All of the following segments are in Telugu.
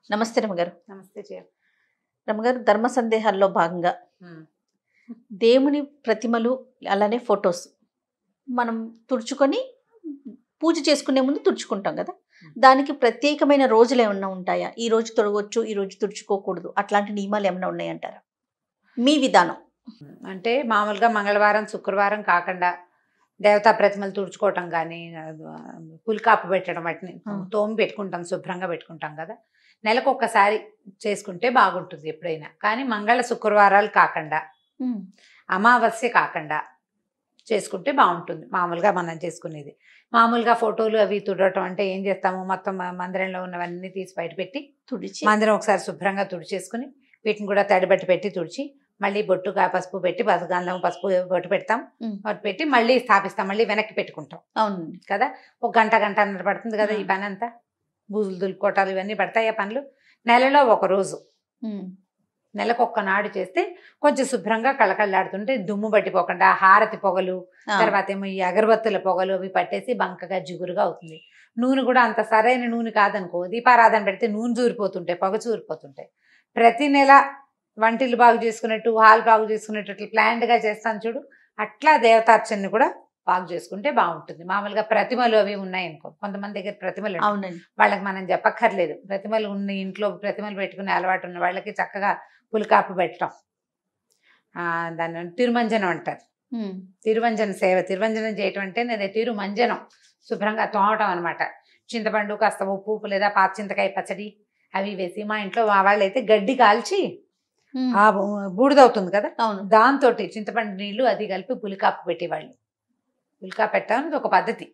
నమస్తే రమగారు. నమస్తే జయ. రమగారు, ధర్మ సందేహాల్లో భాగంగా దేవుని ప్రతిమలు అలానే ఫొటోస్ మనం తుడుచుకొని పూజ చేసుకునే ముందు తుడుచుకుంటాం కదా, దానికి ప్రత్యేకమైన రోజులు ఏమన్నా ఉంటాయా? ఈ రోజు తొడగొచ్చు, ఈ రోజు తుడుచుకోకూడదు, అట్లాంటి నియమాలు ఏమైనా ఉన్నాయంటారా? మీ విధానం అంటే మామూలుగా మంగళవారం శుక్రవారం కాకుండా దేవతా ప్రతిమలు తుడుచుకోవటం కానీ పులికాపు పెట్టడం, వాటిని తోమి పెట్టుకుంటాం, శుభ్రంగా పెట్టుకుంటాం కదా. నెలకు ఒక్కసారి చేసుకుంటే బాగుంటుంది ఎప్పుడైనా. కానీ మంగళ శుక్రవారాలు కాకుండా అమావాస్య కాకుండా చేసుకుంటే బాగుంటుంది. మామూలుగా మనం చేసుకునేది మామూలుగా ఫోటోలు అవి తుడవటం అంటే ఏం చేస్తాము, మొత్తం మందిరంలో ఉన్నవన్నీ తీసి బయట పెట్టి తుడిచి మందిరం ఒకసారి శుభ్రంగా తుడిచేసుకుని వీటిని కూడా తడిబట్టి పెట్టి తుడిచి మళ్ళీ బొట్టుగా పసుపు పెట్టి గంధం పసుపు బొట్టు పెడతాం, బొట్టు పెట్టి మళ్ళీ స్థాపిస్తాం, మళ్ళీ వెనక్కి పెట్టుకుంటాం. అవును కదా, ఒక గంటన్నర పడుతుంది కదా ఈ పని అంతా. బూజులు దులుపుకోటాలు ఇవన్నీ పడతాయి ఆ పనులు. నెలలో ఒక రోజు, నెలకు ఒక్కనాడు చేస్తే కొంచెం శుభ్రంగా కళకళలాడుతుంటే దుమ్ము పట్టిపోకుండా హారతి పొగలు, తర్వాత ఏమో ఈ అగరబత్తుల పొగలు అవి పట్టేసి బంకగా జిగురుగా అవుతుంది. నూనె కూడా అంత సరైన నూనె కాదనుకో, దీపారాధన పెడితే నూనె చూరిపోతుంటాయి, పొగ చూరిపోతుంటాయి. ప్రతి నెల వంటిల్లు బాగు చేసుకున్నట్టు, హాల్ బాగు చేసుకునేటట్లు ప్లాన్డ్గా చేస్తాను చూడు, అట్లా దేవతార్చనని కూడా బాగు చేసుకుంటే బాగుంటుంది. మామూలుగా ప్రతిమలు అవి ఉన్నాయనుకో, కొంతమంది దగ్గర ప్రతిమలు వాళ్ళకి మనం చెప్పక్కర్లేదు. ప్రతిమలు ఉన్న ఇంట్లో ప్రతిమలు పెట్టుకునే అలవాటు ఉన్న వాళ్ళకి చక్కగా పులికాపు పెట్టడం, దాన్ని తిరుమంజనం అంటారు. తిరువంజన సేవ, తిరువంజనం చేయటం అంటే నేను తిరుమంజనం శుభ్రంగా తోమటం అనమాట. చింతపండు, కాస్త ఉప్పు లేదా పాత చింతకాయ పచ్చడి అవి వేసి, మా ఇంట్లో మా వాళ్ళు అయితే గడ్డి కాల్చి ఆ బూడిదవుతుంది కదా, దాంతో చింతపండు నీళ్లు అది కలిపి పులికాపు పెట్టేవాళ్ళు. పులికాపు పెట్టడం ఒక పద్ధతి.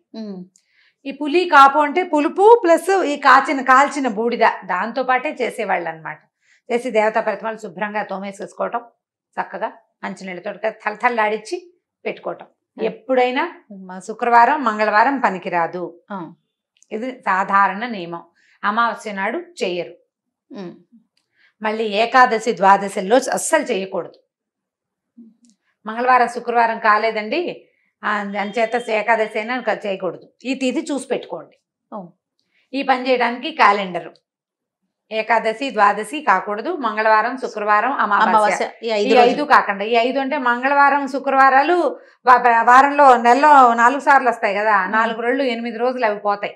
ఈ పులి కాపు అంటే పులుపు ప్లస్ ఈ కాల్చిన బూడిద, దాంతో పాటే చేసేవాళ్ళు అనమాట. చేసి దేవతా ప్రతిమలు శుభ్రంగా తోమేసేసుకోవటం, చక్కగా మంచినీళ్ళతో తలతల్లాడిచ్చి పెట్టుకోవటం. ఎప్పుడైనా శుక్రవారం మంగళవారం పనికిరాదు, ఇది సాధారణ నియమం. అమావాస్య నాడు చెయ్యరు. మళ్ళీ ఏకాదశి ద్వాదశిలో అస్సలు చేయకూడదు. మంగళవారం శుక్రవారం కాలేదండి అంచేత ఏకాదశి అయినా చేయకూడదు. ఈ తిథి చూసి పెట్టుకోండి. ఈ పని చేయడానికి క్యాలెండరు ఏకాదశి ద్వాదశి కాకూడదు, మంగళవారం శుక్రవారం అమావాస్య ఈ 5 కాకుండా, ఈ 5 అంటే మంగళవారం శుక్రవారాలు వారంలో నెలలో 4 సార్లు వస్తాయి కదా, 4 రోజులు 8 రోజులు అవి పోతాయి.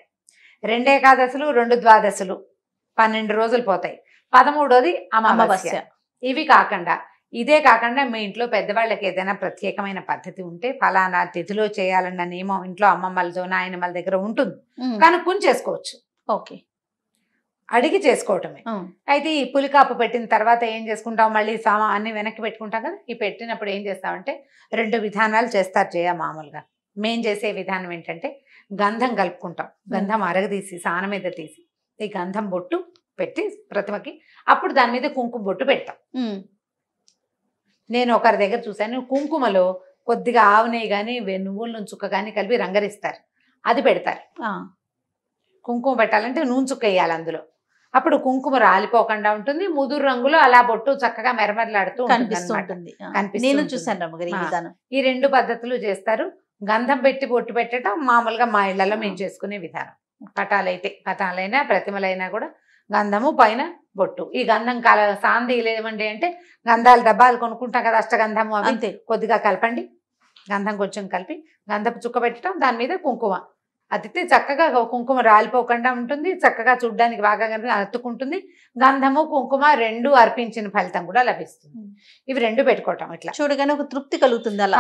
2 ఏకాదశులు 2 ద్వాదశులు 12 రోజులు పోతాయి. 13వది అమావాస్య. ఇవి కాకుండా, ఇదే కాకుండా మీ ఇంట్లో పెద్దవాళ్ళకి ఏదైనా ప్రత్యేకమైన పద్ధతి ఉంటే ఫలానా తిథిలో చేయాలన్న నియమం ఇంట్లో అమ్మమ్మలతో నాయనమ్మల దగ్గర ఉంటుంది, కనుక్కొని చేసుకోవచ్చు. ఓకే, అడిగి చేసుకోవటమే. అయితే ఈ పులికాపు పెట్టిన తర్వాత ఏం చేసుకుంటాం, మళ్ళీ అన్ని వెనక్కి పెట్టుకుంటాం కదా. ఈ పెట్టినప్పుడు ఏం చేస్తామంటే 2 విధానాలు చేస్తారు చేయ. మామూలుగా మేం చేసే విధానం ఏంటంటే గంధం కలుపుకుంటాం. గంధం అరగదీసి సాన మీద తీసి ఈ గంధం బొట్టు పెట్టి ప్రతిమకి, అప్పుడు దాని మీద కుంకుమ బొట్టు పెడతాం. నేను ఒకరి దగ్గర చూశాను, కుంకుమలో కొద్దిగా ఆవు నెయ్యి కానీ నువ్వుల నూనె చుక్క కానీ కలిపి రంగరిస్తారు, అది పెడతారు. కుంకుమ పెట్టాలంటే నూనె చుక్క వేయాలి అందులో, అప్పుడు కుంకుమ రాలిపోకుండా ఉంటుంది. ముదురు రంగులో అలా బొట్టు చక్కగా మెరమెరలాడుతూ ఉంటుంది. నేను చూసాను ఈ 2 పద్ధతులు చేస్తారు. గంధం పెట్టి బొట్టు పెట్టడం మామూలుగా మా ఇళ్లలో మేము చేసుకునే విధానం. పటాలైనా ప్రతిమలైనా కూడా గంధము పైన బొట్టు. ఈ గంధం సాంది లేవండి అంటే గంధాల డబ్బాలు కొనుక్కుంటాం కదా, అష్టగంధము అవి కొద్దిగా కలపండి. గంధం కొంచెం కలిపి గంధపు చుక్క పెట్టడం, దాని మీద కుంకుమ అతితే చక్కగా కుంకుమ రాలిపోకుండా ఉంటుంది, చక్కగా చూడ్డానికి బాగా అతుక్కుంటుంది. గంధము కుంకుమ 2 అర్పించిన ఫలితం కూడా లభిస్తుంది. ఇవి 2 పెట్టుకోవటం, ఇట్లా చూడగానే ఒక తృప్తి కలుగుతుంది. అలా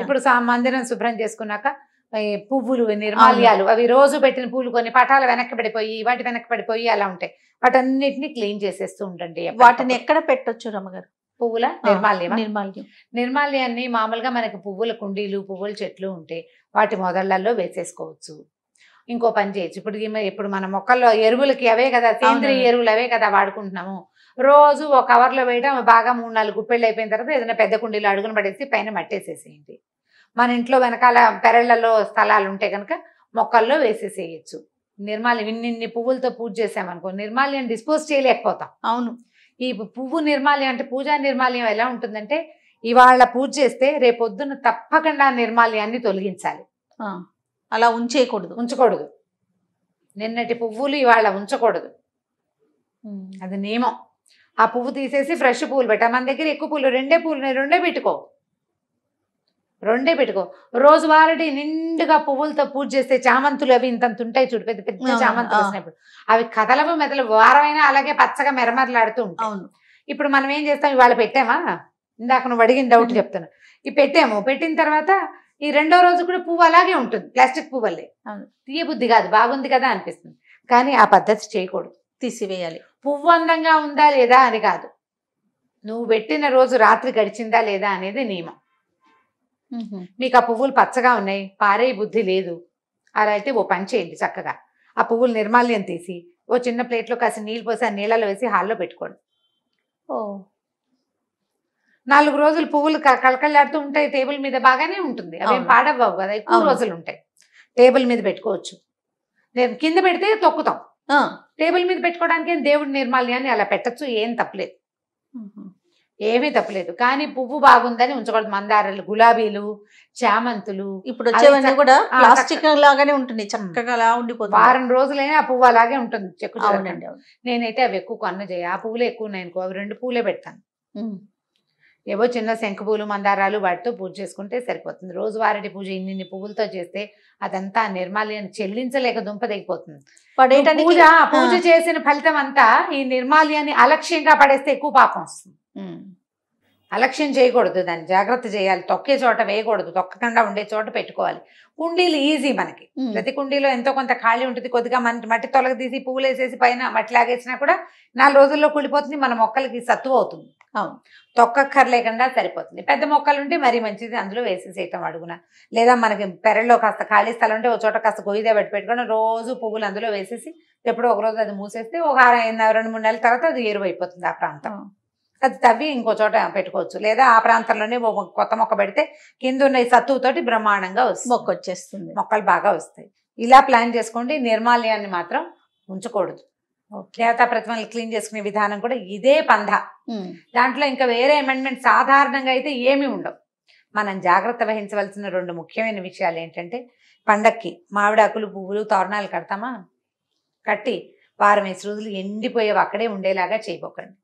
ఇప్పుడు మందిరం శుభ్రం చేసుకున్నాక పువ్వులు నిర్మాల్యాలు అవి రోజు పెట్టిన పువ్వులు కొన్ని పటాలు వెనక్కి పడిపోయి వాటి వెనక్కి పడిపోయి అలా ఉంటాయి, వాటన్నిటిని క్లీన్ చేసేస్తూ ఉండండి. వాటిని ఎక్కడ పెట్టొచ్చు రమ్మగారు? పువ్వుల నిర్మాల్యాన్ని మామూలుగా మనకి పువ్వుల కుండీలు పువ్వుల చెట్లు ఉంటే వాటి మొదళ్లలో వేసేసుకోవచ్చు. ఇంకో పని చేయొచ్చు, ఇప్పుడు మన మొక్కల్లో ఎరువులకి అవే కదా, సేంద్రియ ఎరువులు అవే కదా వాడుకుంటున్నాము. రోజు ఒక కవర్లో వేయడం, బాగా 3-4 గుప్పెళ్ళు అయిపోయిన తర్వాత ఏదైనా పెద్ద కుండీలో అడుగున పడేసి పైన మట్టేసేసేయండి. మన ఇంట్లో వెనకాల పెరళ్లలో స్థలాలు ఉంటే కనుక మొక్కల్లో వేసేసేయచ్చు. నిర్మాల్యం ఇన్ని పువ్వులతో పూజ చేసామనుకో, నిర్మాల్యం డిస్పోజ్ చేయలేకపోతాం. అవును, ఈ పువ్వు నిర్మాల్యం అంటే పూజా నిర్మాల్యం ఎలా ఉంటుందంటే, ఇవాళ పూజ చేస్తే రేపొద్దున తప్పకుండా నిర్మాల్యాన్ని తొలగించాలి. అలా ఉంచకూడదు. నిన్నటి పువ్వులు ఇవాళ ఉంచకూడదు. అది నియమం. ఆ పువ్వు తీసేసి ఫ్రెష్ పువ్వులు పెట్టా. మన దగ్గర ఎక్కువ పూలు, 2 పూలు ఉన్నాయి, 2 పెట్టుకో. రోజువారీ నిండుగా పువ్వులతో పూజ చేస్తే చామంతులు అవి ఇంతంత ఉంటాయి చూడు, పెద్ద పెద్ద చామంతులు వచ్చినప్పుడు అవి కదలవు మెదలవు, వారమైనా అలాగే పచ్చగా మెరమరలాడుతూ ఉంటాయి. ఇప్పుడు మనం ఏం చేస్తాం, ఇవాళ పెట్టామా, ఇందాక నువ్వు అడిగిన డౌట్ చెప్తున్నా, ఇవి పెట్టాము, పెట్టిన తర్వాత ఈ 2వ రోజు కూడా పువ్వు అలాగే ఉంటుంది, ప్లాస్టిక్ పువ్వులే, తీయబుద్ధి కాదు, బాగుంది కదా అనిపిస్తుంది. కానీ ఆ పద్ధతి చేయకూడదు, తీసివేయాలి. పువ్వు అందంగా ఉందా లేదా అని కాదు, నువ్వు పెట్టిన రోజు రాత్రి గడిచిందా లేదా అనేది నియమం. మీకు ఆ పువ్వులు పచ్చగా ఉన్నాయి, పారే బుద్ధి లేదు, అలా అయితే ఓ పని చేయండి, చక్కగా ఆ పువ్వులు నిర్మాల్యం తీసి ఓ చిన్న ప్లేట్లో కాసి నీళ్ళు పోసి ఆ నీళ్ళలో వేసి హాల్లో పెట్టుకోండి. 4 రోజులు పువ్వులు కళకళలాడుతూ ఉంటాయి, టేబుల్ మీద బాగానే ఉంటుంది, అవేం పాడవ్వవు కదా, ఎక్కువ రోజులు ఉంటాయి. టేబుల్ మీద పెట్టుకోవచ్చు, నేను కింద పెడితే తొక్కుతాం, టేబుల్ మీద పెట్టుకోవడానికి దేవుడి నిర్మాల్యాన్ని అలా పెట్టచ్చు, ఏం తప్పలేదు, ఏమీ తప్పలేదు. కానీ పువ్వు బాగుందని ఉంచకూడదు. మందారాలు, గులాబీలు, చామంతులు ఇప్పుడు వచ్చేవన్నీ కూడా ప్లాస్టిక్ లాగానే ఉంటుంది, చక్కగా అలా ఉండిపోతుంది. వారం రోజులైనా ఆ పువ్వు అలాగే ఉంటుంది, చెక్కు. నేనైతే అవి ఎక్కువ కొన్న చేయ, ఆ పువ్వులే ఎక్కువ ఉన్నాయి అనుకో, అవి 2 పూలే పెడతాను. ఏవో చిన్న శంఖ పూలు, మందారాలు వాటితో పూజ చేసుకుంటే సరిపోతుంది. రోజువారీ పూజ ఇన్ని పువ్వులతో చేస్తే అదంతా నిర్మాల్యాన్ని చెల్లించలేక దుంప దిగిపోతుంది. పూజ చేసిన ఫలితం అంతా ఈ నిర్మాల్యాన్ని అలక్ష్యంగా పడేస్తే ఎక్కువ పాపం వస్తుంది. అలక్ష్యం చేయకూడదు, దాన్ని జాగ్రత్త చేయాలి. తొక్కే చోట వేయకూడదు, తొక్కకుండా ఉండే చోట పెట్టుకోవాలి. కుండీలు ఈజీ, మనకి ప్రతి కుండీలో ఎంతో కొంత ఖాళీ ఉంటుంది, కొద్దిగా మట్టి తొలగ తీసి పువ్వులు వేసేసి పైన మట్టి లాగేసినా కూడా 4 రోజుల్లో కుళ్ళిపోతుంది, మన మొక్కలకి సత్తువ అవుతుంది. తొక్కక్కర్లేకుండా సరిపోతుంది. పెద్ద మొక్కలు ఉంటే మరీ మంచిది, అందులో వేసేసేయటం అడుగున, లేదా మనకి పెరట్లో కాస్త ఖాళీ స్థలం ఉంటే ఒక చోట కాస్త గొయ్యిదే పెట్టుకొని రోజు పువ్వులు అందులో వేసేసి ఎప్పుడో ఒక రోజు అది మూసేస్తే ఒక 2-3 నెలల తర్వాత అది ఎరువైపోతుంది ఆ ప్రాంతం. అది తవ్వి ఇంకో చోట పెట్టుకోవచ్చు, లేదా ఆ ప్రాంతంలోనే కొత్త మొక్క పెడితే కింద ఉన్న ఈ సత్తువుతోటి బ్రహ్మాండంగా మొక్క వచ్చేస్తుంది, మొక్కలు బాగా వస్తాయి. ఇలా ప్లాన్ చేసుకోండి. నిర్మాల్యాన్ని మాత్రం ఉంచకూడదు. దేవతా ప్రతిమలు క్లీన్ చేసుకునే విధానం కూడా ఇదే పంధ. దాంట్లో ఇంకా వేరే అమెండ్మెంట్ సాధారణంగా అయితే ఏమీ ఉండవు. మనం జాగ్రత్త వహించవలసిన 2 ముఖ్యమైన విషయాలు ఏంటంటే, పండక్కి మామిడాకులు, పువ్వులు, తోరణాలు కడతామా, కట్టి 4 రోజులు ఎండిపోయేవి అక్కడే ఉండేలాగా చేయబోకండి.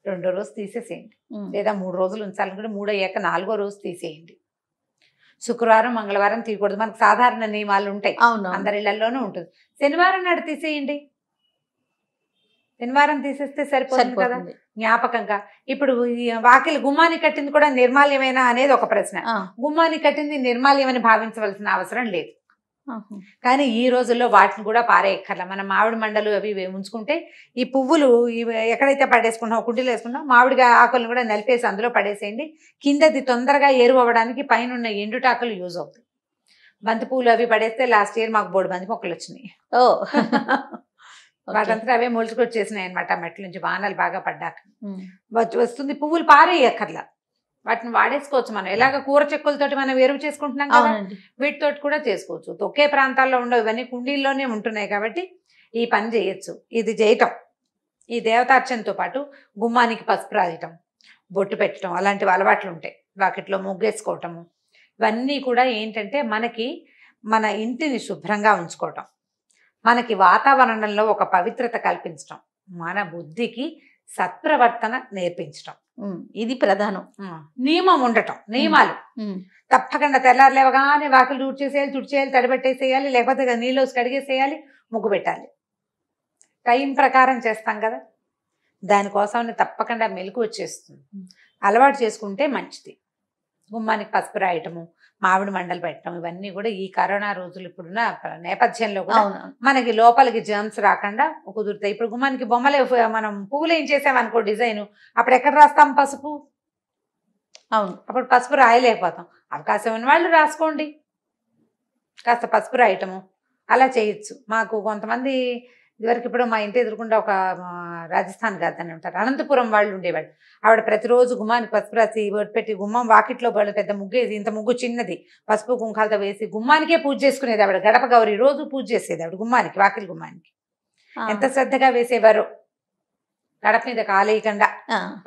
2వ రోజు తీసేసేయండి, లేదా 3 రోజులు ఉంచాలనుకుంటే 3 అయ్యాక 4వ రోజు తీసేయండి. శుక్రవారం, మంగళవారం తీయకూడదు, మనకు సాధారణ నియమాలు ఉంటాయి, అందరి ఇళ్లలోనూ ఉంటుంది. శనివారం నాడు తీసేయండి, శనివారం తీసేస్తే సరిపోతుంది కదా జ్ఞాపకంగా. ఇప్పుడు వాకిలి గుమ్మానికి కట్టింది కూడా నిర్మాల్యమేనా అనేది ఒక ప్రశ్న. గుమ్మానికి కట్టింది నిర్మాల్యమని భావించవలసిన అవసరం లేదు. కానీ ఈ రోజుల్లో వాటిని కూడా పారేయక్కర్లా. మనం మామిడి మండలు అవి ఉంచుకుంటే ఈ పువ్వులు ఎక్కడైతే పడేసుకుంటామో, కుండీలో వేసుకుంటాం, మామిడిగా ఆకులను కూడా నలిపేసి అందులో పడేసేయండి. కిందది తొందరగా ఎరువు అవ్వడానికి పైన ఉన్న ఎండుటాకులు యూజ్ అవుతాయి. బంతిపూలు అవి పడేస్తే లాస్ట్ ఇయర్ మాకు 3 బంతి మొక్కలు వచ్చినాయి. వాటంతా అవే మొలుచుకొచ్చేసినాయి అనమాట, మెట్ల నుంచి వానలు బాగా పడ్డాక వస్తుంది. పువ్వులు పారేయక్కర్లా, వాటిని వాడేసుకోవచ్చు. మనం ఎలాగ కూర చెక్కులతోటి మనం ఎరువు చేసుకుంటున్నాం కదా, వీటితోటి కూడా చేసుకోవచ్చు. ఒకే ప్రాంతాల్లో ఉండవు, ఇవన్నీ కుండీల్లోనే ఉంటున్నాయి కాబట్టి ఈ పని చేయొచ్చు. ఇది చేయటం, ఈ దేవతార్చనతో పాటు గుమ్మానికి పసుపు రాయటం, బొట్టు పెట్టడం, అలాంటివి అలవాట్లు ఉంటాయి. వాకిట్లో ముగ్గేసుకోవటము, ఇవన్నీ కూడా ఏంటంటే మనకి మన ఇంటిని శుభ్రంగా ఉంచుకోవటం, మనకి వాతావరణంలో ఒక పవిత్రత కల్పించటం, మన బుద్ధికి సత్ప్రవర్తన నేర్పించటం, ఇది ప్రధానం. నియమం ఉండటం, నియమాలు తప్పకుండా తెల్లారు లేవగానే వాకిలు తుడిచేయాలి, తడిపెట్టేసేయాలి, లేకపోతే నీళ్ళు కడిగేసేయాలి, ముగ్గు పెట్టాలి. టైం ప్రకారం చేస్తాం కదా, దానికోసం తప్పకుండా మెలకు వచ్చేస్తుంది. అలవాటు చేసుకుంటే మంచిది. గుమ్మానికి పసుపు రాయటము, మామిడి మండలు పెట్టడం, ఇవన్నీ కూడా ఈ కరోనా రోజులు ఇప్పుడున్న నేపథ్యంలో కూడా మనకి లోపలికి జర్మ్స్ రాకుండా కుదురుతాయి. ఇప్పుడు గుమ్మానికి బొమ్మలే, మనం పువ్వులు ఏం చేసామనుకో డిజైన్, అప్పుడు ఎక్కడ రాస్తాం పసుపు? అప్పుడు పసుపు రాయలేకపోతాం. అవకాశం ఉన్న వాళ్ళు రాసుకోండి, కాస్త పసుపు రాయటము అలా చేయొచ్చు. మాకు కొంతమంది ఇదివరకు, ఇప్పుడు మా ఇంటి ఎదురుకుండా ఒక రాజస్థాన్ గాదని ఉంటారు, అనంతపురం వాళ్ళు ఉండేవాళ్ళు. ఆవిడ ప్రతిరోజు గుమ్మానికి పసుపు రాసి పెట్టి గుమ్మం వాకిట్లో వాళ్ళు పెద్ద ముగ్గేసి, ఇంత ముగ్గు చిన్నది, పసుపు కుంకాలతో వేసి గుమ్మానికే పూజ చేసుకునేది ఆవిడ. గడప గౌరి రోజు పూజ చేసేది ఆవిడ గుమ్మానికి, వాకిలి గుమ్మానికి. ఎంత శ్రద్ధగా వేసేవారు, గడప మీద కాలేయకుండా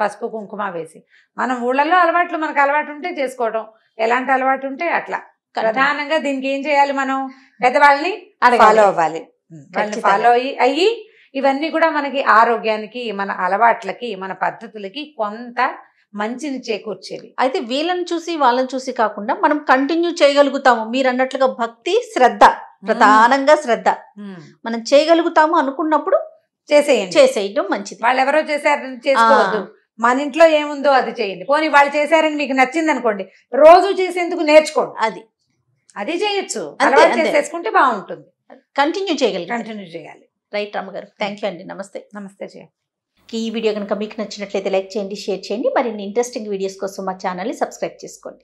పసుపు కుంకుమ వేసి. మనం ఊళ్ళల్లో అలవాట్లు, మనకు అలవాటు ఉంటే చేసుకోవడం, ఎలాంటి అలవాటు ఉంటే అట్లా. ప్రధానంగా దీనికి ఏం చేయాలి, మనం పెద్దవాళ్ళని ఫాలో అవ్వాలి. వాళ్ళని ఫాలో అయ్యి ఇవన్నీ కూడా మనకి ఆరోగ్యానికి, మన అలవాట్లకి, మన పద్ధతులకి కొంత మంచిని చేకూర్చేవి. అయితే వీళ్ళని చూసి వాళ్ళని చూసి కాకుండా మనం కంటిన్యూ చేయగలుగుతాము. మీరు అన్నట్లుగా భక్తి, శ్రద్ధ, ప్రధానంగా శ్రద్ధ మనం చేయగలుగుతాము అనుకున్నప్పుడు చేసేయడం మంచిది. వాళ్ళు ఎవరో చేశారని చేసుకోవద్దు. మన ఇంట్లో ఏముందో అది చేయండి. పోనీ వాళ్ళు చేశారని మీకు నచ్చింది అనుకోండి, రోజు చేసేందుకు నేర్చుకోండి. అది చేయొచ్చు. అలవాటు చేసేసుకుంటే బాగుంటుంది. కంటిన్యూ చేయాలి. రైట్ రామగారు, థ్యాంక్ యూ అండి. నమస్తే. నమస్తే జయ. ఈ వీడియో కనుక మీకు నచ్చినట్లయితే లైక్ చేయండి, షేర్ చేయండి. మరిన్ని ఇంట్రెస్టింగ్ వీడియోస్ కోసం మా ఛానల్ని సబ్స్క్రైబ్ చేసుకోండి.